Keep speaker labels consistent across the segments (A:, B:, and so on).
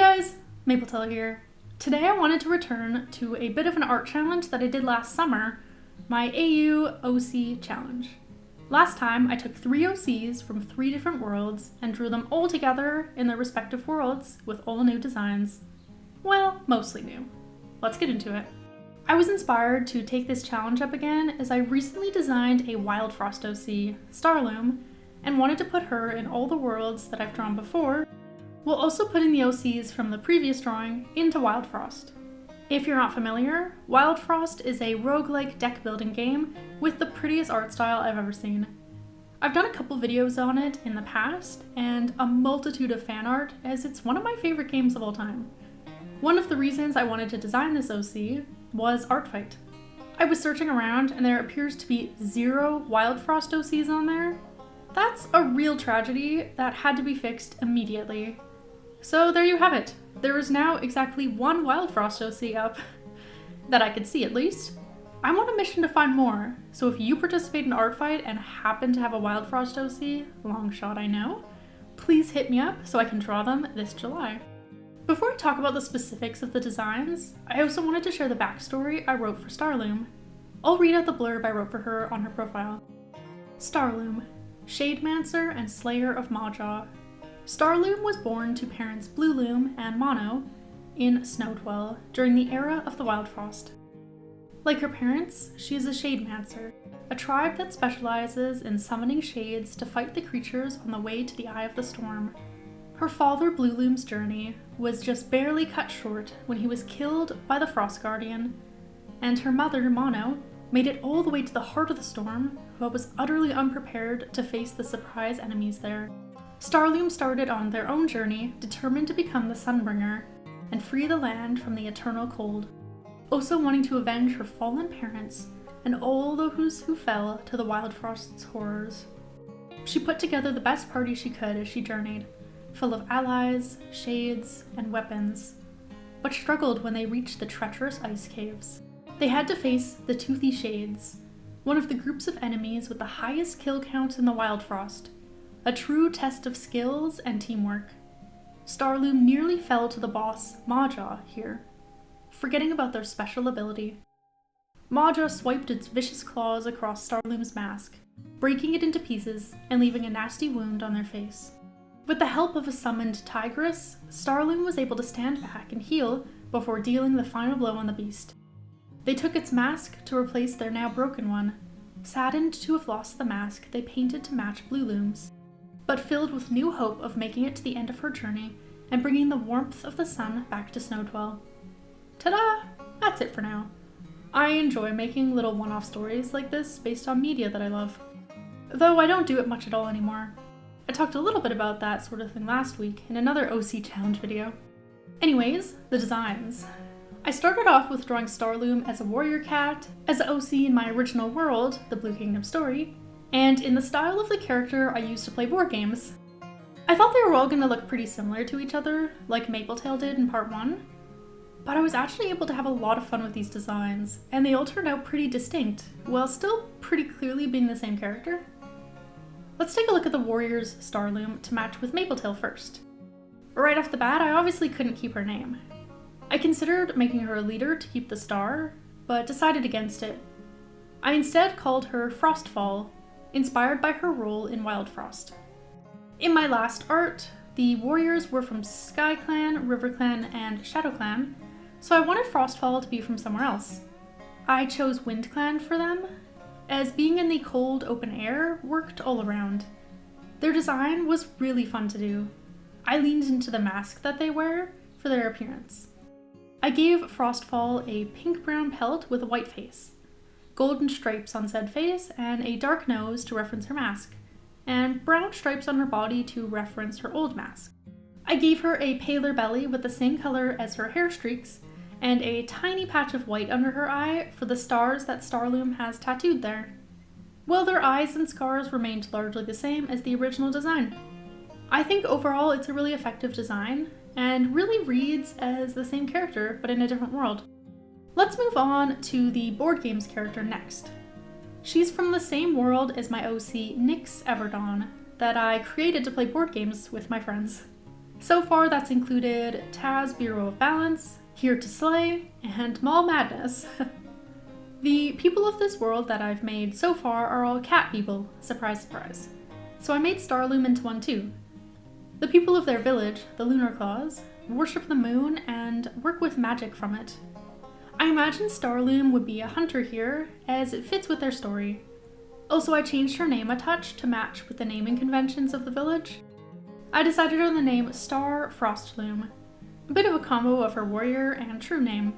A: guys, Mapletail here. Today I wanted to return to a bit of an art challenge that I did last summer, my AU OC challenge. Last time I took 3 OCs from 3 different worlds and drew them all together in their respective worlds with all new designs. Well, mostly new. Let's get into it. I was inspired to take this challenge up again as I recently designed a Wildfrost OC, Starom, and wanted to put her in all the worlds that I've drawn before, while also putting the OCs from the previous drawing into Wildfrost. If you're not familiar, Wildfrost is a roguelike deck building game with the prettiest art style I've ever seen. I've done a couple videos on it in the past, and a multitude of fan art, as it's one of my favorite games of all time. One of the reasons I wanted to design this OC was Artfight. I was searching around and there appears to be 0 Wildfrost OCs on there. That's a real tragedy that had to be fixed immediately. So there you have it. There is now exactly 1 Wildfrost OC up, that I could see at least. I'm on a mission to find more, so if you participate in Artfight and happen to have a Wildfrost OC, long shot I know, please hit me up so I can draw them this July. Before I talk about the specifics of the designs, I also wanted to share the backstory I wrote for Loom. I'll read out the blurb I wrote for her on her profile. Loom, Shademancer and Slayer of Maja. Loom was born to parents Blue Loom and Mono in Snowdwell during the era of the Wildfrost. Like her parents, she is a Shademancer, a tribe that specializes in summoning shades to fight the creatures on the way to the Eye of the Storm. Her father Blue Loom's journey was just barely cut short when he was killed by the Frost Guardian, and her mother, Mono, made it all the way to the heart of the storm, but was utterly unprepared to face the surprise enemies there. Loom started on their own journey, determined to become the Sunbringer and free the land from the eternal cold, also wanting to avenge her fallen parents and all those who fell to the Wildfrost's horrors. She put together the best party she could as she journeyed, full of allies, shades, and weapons, but struggled when they reached the treacherous ice caves. They had to face the Toothy Shades, one of the groups of enemies with the highest kill counts in the Wildfrost, a true test of skills and teamwork. Loom nearly fell to the boss, Maja, here, forgetting about their special ability. Maja swiped its vicious claws across Loom's mask, breaking it into pieces and leaving a nasty wound on their face. With the help of a summoned tigress, Loom was able to stand back and heal before dealing the final blow on the beast. They took its mask to replace their now broken one, saddened to have lost the mask they painted to match Blue Loom's, but filled with new hope of making it to the end of her journey and bringing the warmth of the sun back to Snowdwell. Ta-da! That's it for now. I enjoy making little one-off stories like this based on media that I love, though I don't do it much at all anymore. I talked a little bit about that sort of thing last week in another OC challenge video. Anyways, the designs. I started off with drawing Loom as a warrior cat, as an OC in my original world, the Blue Kingdom story, and in the style of the character I used to play board games. I thought they were all going to look pretty similar to each other, like Mapletail did in part 1, but I was actually able to have a lot of fun with these designs, and they all turned out pretty distinct, while still pretty clearly being the same character. Let's take a look at the warrior's Loom to match with Mapletail first. Right off the bat, I obviously couldn't keep her name. I considered making her a leader to keep the star, but decided against it. I instead called her Frostfall, inspired by her role in Wildfrost. In my last art, the warriors were from Sky Clan, Riverclan, and Shadow Clan, so I wanted Frostfall to be from somewhere else. I chose Wind Clan for them, as being in the cold open air worked all around. Their design was really fun to do. I leaned into the mask that they wear for their appearance. I gave Frostfall a pink-brown pelt with a white face, golden stripes on said face, and a dark nose to reference her mask, and brown stripes on her body to reference her old mask. I gave her a paler belly with the same color as her hair streaks, and a tiny patch of white under her eye for the stars that Loom has tattooed there. Well, their eyes and scars remained largely the same as the original design. I think overall it's a really effective design, and really reads as the same character, but in a different world. Let's move on to the board games character next. She's from the same world as my OC Nyx Everdawn, that I created to play board games with my friends. So far that's included Taz, Bureau of Balance, Here to Slay, and Mall Madness. The people of this world that I've made so far are all cat people, surprise surprise. So I made Starloom into one too. The people of their village, the Lunar Claws, worship the moon and work with magic from it. I imagine Starloom would be a hunter here, as it fits with their story. Also, I changed her name a touch to match with the naming conventions of the village. I decided on the name Star Frostloom, a bit of a combo of her warrior and true name.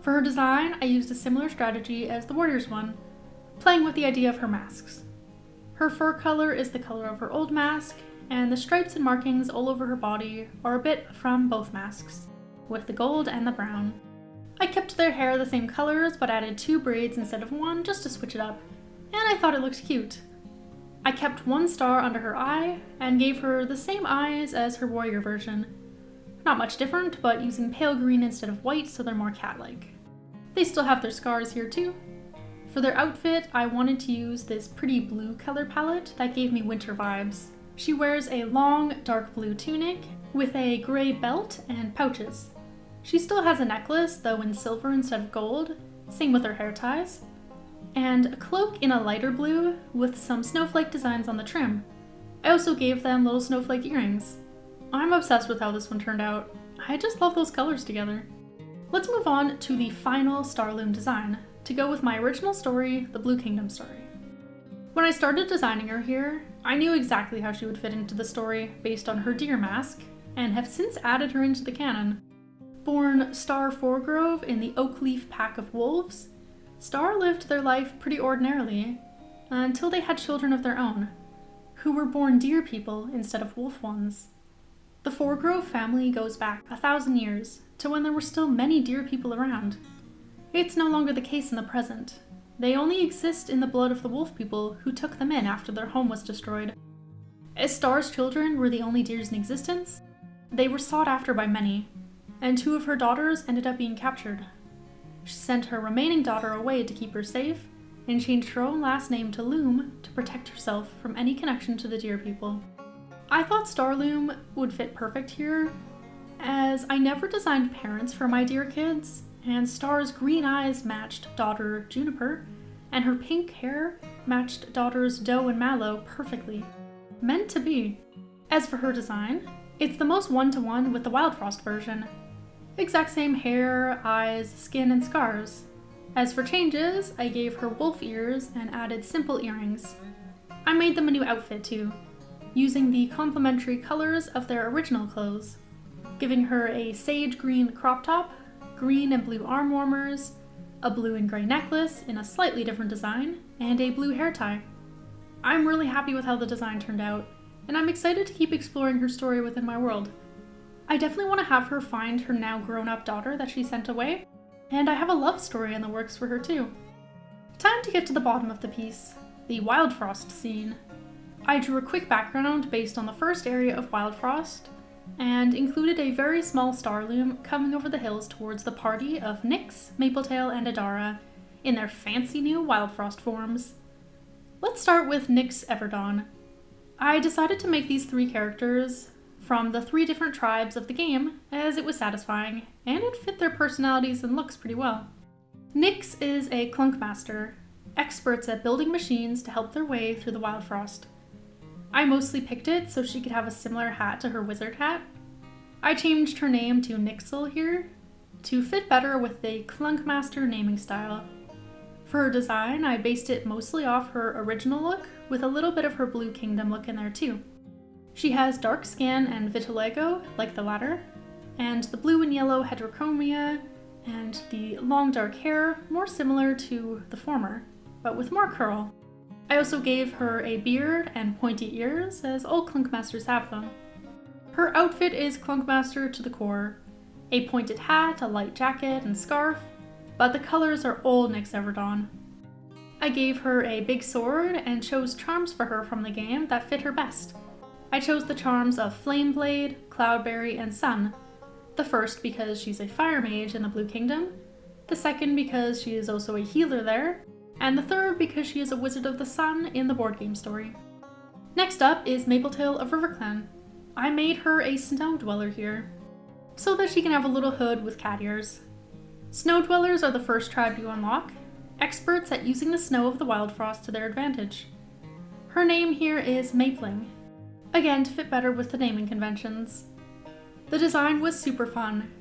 A: For her design, I used a similar strategy as the warrior's one, playing with the idea of her masks. Her fur color is the color of her old mask, and the stripes and markings all over her body are a bit from both masks, with the gold and the brown. I kept their hair the same colors, but added 2 braids instead of 1 just to switch it up, and I thought it looked cute. I kept 1 star under her eye, and gave her the same eyes as her warrior version. Not much different, but using pale green instead of white so they're more cat-like. They still have their scars here too. For their outfit, I wanted to use this pretty blue color palette that gave me winter vibes. She wears a long, dark blue tunic with a gray belt and pouches. She still has a necklace, though in silver instead of gold, same with her hair ties, and a cloak in a lighter blue with some snowflake designs on the trim. I also gave them little snowflake earrings. I'm obsessed with how this one turned out. I just love those colors together. Let's move on to the final Starloom design, to go with my original story, the Blue Kingdom story. When I started designing her here, I knew exactly how she would fit into the story based on her deer mask, and have since added her into the canon. Born Star Foregrove in the Oakleaf Pack of Wolves, Star lived their life pretty ordinarily until they had children of their own, who were born deer people instead of wolf ones. The Foregrove family goes back 1,000 years to when there were still many deer people around. It's no longer the case in the present. They only exist in the blood of the wolf people who took them in after their home was destroyed. As Star's children were the only deers in existence, they were sought after by many, and 2 of her daughters ended up being captured. She sent her remaining daughter away to keep her safe, and changed her own last name to Loom to protect herself from any connection to the deer people. I thought Starloom would fit perfect here, as I never designed parents for my deer kids, and Star's green eyes matched daughter Juniper, and her pink hair matched daughters Doe and Mallow perfectly. Meant to be. As for her design, it's the most one-to-one with the Wildfrost version. Exact same hair, eyes, skin, and scars. As for changes, I gave her wolf ears and added simple earrings. I made them a new outfit too, using the complementary colors of their original clothes, giving her a sage green crop top, green and blue arm warmers, a blue and gray necklace in a slightly different design, and a blue hair tie. I'm really happy with how the design turned out, and I'm excited to keep exploring her story within my world. I definitely want to have her find her now grown-up daughter that she sent away, and I have a love story in the works for her too. Time to get to the bottom of the piece, the Wildfrost scene. I drew a quick background based on the first area of Wildfrost, and included a very small Starloom coming over the hills towards the party of Nyx, Mapletail, and Adara in their fancy new Wildfrost forms. Let's start with Nyx Everdawn. I decided to make these 3 characters from the 3 different tribes of the game, as it was satisfying, and it fit their personalities and looks pretty well. Nyx is a clunk master, experts at building machines to help their way through the Wildfrost. I mostly picked it so she could have a similar hat to her wizard hat. I changed her name to Nyxel here, to fit better with the clunk master naming style. For her design, I based it mostly off her original look, with a little bit of her Blue Kingdom look in there too. She has dark skin and vitiligo, like the latter, and the blue and yellow heterochromia, and the long dark hair, more similar to the former, but with more curl. I also gave her a beard and pointy ears, as all Clunkmasters have them. Her outfit is Clunkmaster to the core. A pointed hat, a light jacket, and scarf, but the colors are old Nyx Everdawn. I gave her a big sword and chose charms for her from the game that fit her best. I chose the charms of Flameblade, Cloudberry, and Sun. The first because she's a fire mage in the Blue Kingdom, the second because she is also a healer there, and the third because she is a Wizard of the Sun in the board game story. Next up is Mapletail of Riverclan. I made her a snow dweller here, so that she can have a little hood with cat ears. Snow dwellers are the first tribe you unlock, experts at using the snow of the Wildfrost to their advantage. Her name here is Mapletail, again to fit better with the naming conventions. The design was super fun.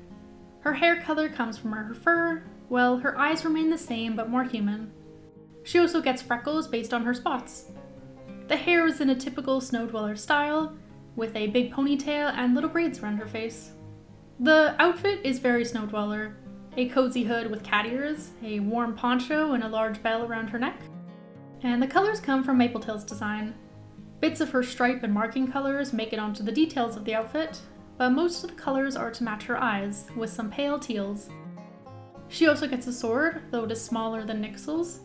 A: Her hair color comes from her fur, well, her eyes remain the same but more human. She also gets freckles based on her spots. The hair is in a typical snow dweller style, with a big ponytail and little braids around her face. The outfit is very snow dweller, a cozy hood with cat ears, a warm poncho, and a large bell around her neck. And the colors come from Mapletail's design. Bits of her stripe and marking colors make it onto the details of the outfit, but most of the colors are to match her eyes, with some pale teals. She also gets a sword, though it is smaller than Nixel's.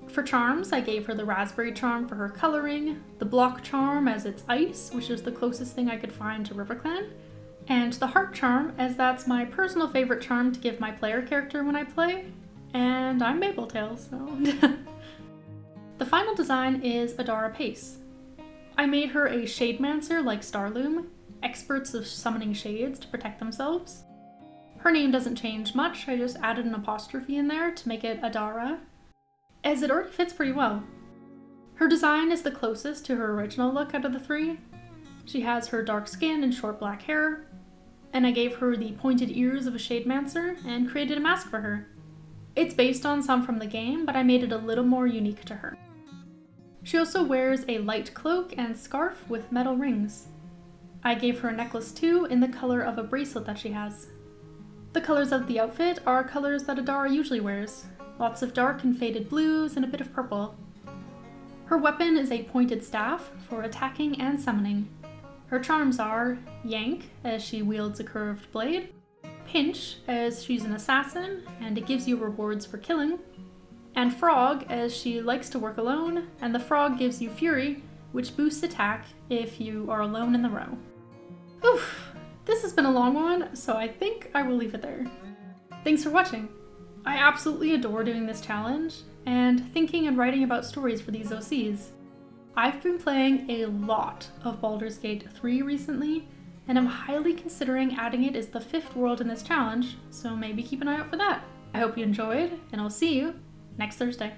A: For charms, I gave her the raspberry charm for her coloring, the block charm as it's ice, which is the closest thing I could find to Riverclan, and the heart charm as that's my personal favorite charm to give my player character when I play, and I'm Mapletail, so... The final design is Adara Pace. I made her a Shademancer like Loom, experts of summoning shades to protect themselves. Her name doesn't change much, I just added an apostrophe in there to make it Adara, as it already fits pretty well. Her design is the closest to her original look out of the three. She has her dark skin and short black hair, and I gave her the pointed ears of a Shademancer and created a mask for her. It's based on some from the game, but I made it a little more unique to her. She also wears a light cloak and scarf with metal rings. I gave her a necklace too in the color of a bracelet that she has. The colors of the outfit are colors that Adara usually wears. Lots of dark and faded blues and a bit of purple. Her weapon is a pointed staff for attacking and summoning. Her charms are Yank, as she wields a curved blade, Pinch, as she's an assassin and it gives you rewards for killing, and Frog, as she likes to work alone, and the frog gives you Fury, which boosts attack if you are alone in the row. Oof, this has been a long one, so I think I will leave it there. Thanks for watching! I absolutely adore doing this challenge, and thinking and writing about stories for these OCs. I've been playing a lot of Baldur's Gate 3 recently, and I'm highly considering adding it as the 5th world in this challenge, so maybe keep an eye out for that. I hope you enjoyed, and I'll see you next Thursday.